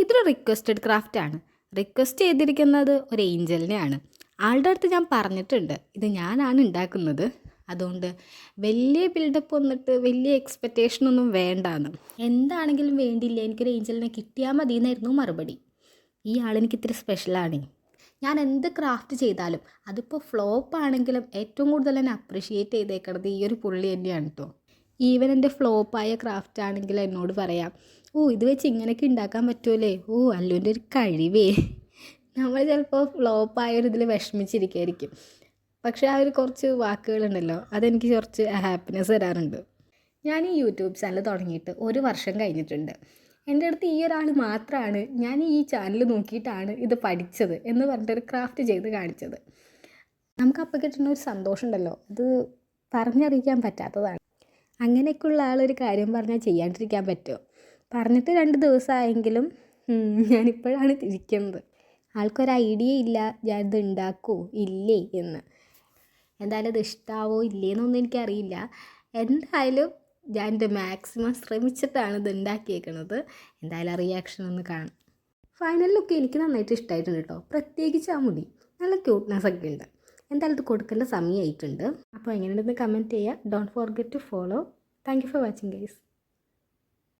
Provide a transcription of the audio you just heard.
ഇതൊരു requested ക്രാഫ്റ്റാണ്. Request ചെയ്തിരിക്കുന്നത് ഒരു ഏഞ്ചലിനെയാണ്. ആളുടെ അടുത്ത് ഞാൻ പറഞ്ഞിട്ടുണ്ട് ഇത് ഞാനാണ് ഉണ്ടാക്കുന്നത്, അതുകൊണ്ട് വലിയ ബിൽഡപ്പ് വന്നിട്ട് വലിയ എക്സ്പെക്റ്റേഷനൊന്നും വേണ്ടാന്ന്. എന്താണെങ്കിലും വേണ്ടിയില്ല, എനിക്കൊരു ഏഞ്ചലിനെ കിട്ടിയാൽ മതി എന്നായിരുന്നു മറുപടി. ഈ ആളെനിക്ക് ഇത്തിരി സ്പെഷ്യലാണ്. ഞാൻ എന്ത് ക്രാഫ്റ്റ് ചെയ്താലും അതിപ്പോൾ ഫ്ലോപ്പ് ആണെങ്കിലും ഏറ്റവും കൂടുതൽ എന്നെ അപ്രിഷിയേറ്റ് ചെയ്തേക്കണത് ഈ ഒരു പുള്ളി തന്നെയാണ് കേട്ടോ. ഈവൻ എൻ്റെ ഫ്ലോപ്പായ ക്രാഫ്റ്റ് ആണെങ്കിൽ എന്നോട് പറയാം, ഓ ഇത് വെച്ച് ഇങ്ങനെയൊക്കെ ഉണ്ടാക്കാൻ പറ്റുമല്ലേ, ഓ അല്ലുവിൻ്റെ ഒരു കഴിവേ. നമ്മൾ ചിലപ്പോൾ ഫ്ലോപ്പായ ഒരു ഇതിൽ വിഷമിച്ചിരിക്കുകയായിരിക്കും, പക്ഷേ ആ ഒരു കുറച്ച് വാക്കുകളുണ്ടല്ലോ അതെനിക്ക് കുറച്ച് ഹാപ്പിനെസ് തരാറുണ്ട്. ഞാൻ ഈ യൂട്യൂബ് ചാനൽ തുടങ്ങിയിട്ട് 1 വർഷം കഴിഞ്ഞിട്ടുണ്ട്. എൻ്റെ അടുത്ത് ഈ ഒരാൾ മാത്രമാണ് ഞാൻ ഈ ചാനൽ നോക്കിയിട്ടാണ് ഇത് പഠിച്ചത് എന്ന് പറഞ്ഞിട്ടൊരു ക്രാഫ്റ്റ് ചെയ്ത് കാണിച്ചത്. നമുക്കപ്പോൾ കിട്ടുന്ന ഒരു സന്തോഷം ഉണ്ടല്ലോ, അത് പറഞ്ഞറിയിക്കാൻ പറ്റാത്തതാണ്. അങ്ങനെയൊക്കെയുള്ള ആളൊരു കാര്യം പറഞ്ഞാൽ ചെയ്യാണ്ടിരിക്കാൻ പറ്റുമോ? പറഞ്ഞിട്ട് 2 ദിവസമായെങ്കിലും ഞാനിപ്പോഴാണ് തിരിക്കുന്നത്. ആൾക്കൊരു ഐഡിയ ഇല്ല ഞാനിത് ഉണ്ടാക്കുമോ ഇല്ലേ എന്ന്. എന്തായാലും ഇത് ഇഷ്ടാവോ ഇല്ലേന്നൊന്നും എനിക്കറിയില്ല. എന്തായാലും ഞാൻ എൻ്റെ മാക്സിമം ശ്രമിച്ചിട്ടാണ് ഇത് ഉണ്ടാക്കിയേക്കണത്. എന്തായാലും ആ റിയാക്ഷൻ ഒന്ന് കാണാം. ഫൈനൽ ലുക്ക് എനിക്ക് നന്നായിട്ട് ഇഷ്ടമായിട്ടുണ്ട് കേട്ടോ. പ്രത്യേകിച്ച് ആ മുടി നല്ല ക്യൂട്ട്നെസ് ഒക്കെ ഉണ്ട്. എന്തായാലും ഇത് കൊടുക്കേണ്ട സമയമായിട്ടുണ്ട്. അപ്പോൾ എങ്ങനെയുണ്ടെന്ന് കമൻറ്റ് ചെയ്യുക. Don't forget to follow. Thank you for watching guys.